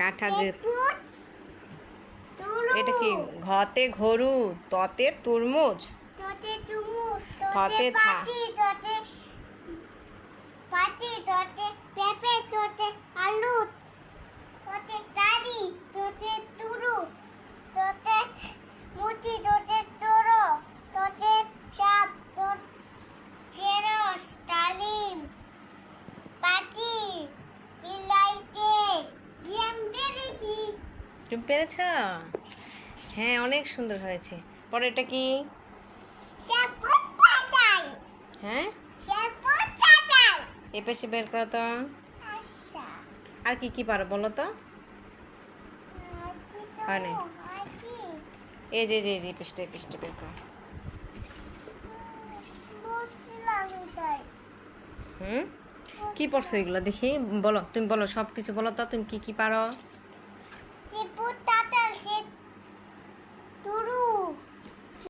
কাঁঠা যে এটা কি ঘতে ঘরু ততে তরমুজ ততে থা পাতি তোতে পেঁপে তোতে আলু তোতে দাড়ি তোতে তুরু তোতে মুটি তোতে তোরো তোতে চাপ তোতে চেরস তালিম পাতি বিলাইতে জিয়াম বেরেছি। তুমি পেরেছ? হ্যাঁ, অনেক সুন্দর হয়েছে। পরে এটা কি? সেপুত চাটাই। হ্যাঁ, সেপুত চাটাই। এ পাশে বের করো তো। আচ্ছা আর কি কি পারো বলো তো? হয় নাই। এই যে যে যে পৃষ্ঠে পৃষ্ঠে বের করো। কি পড়ছো এগুলো দেখি? বলো, তুমি বলো, সব কিছু বলো তো, তুমি কি কি পারো? সেপুত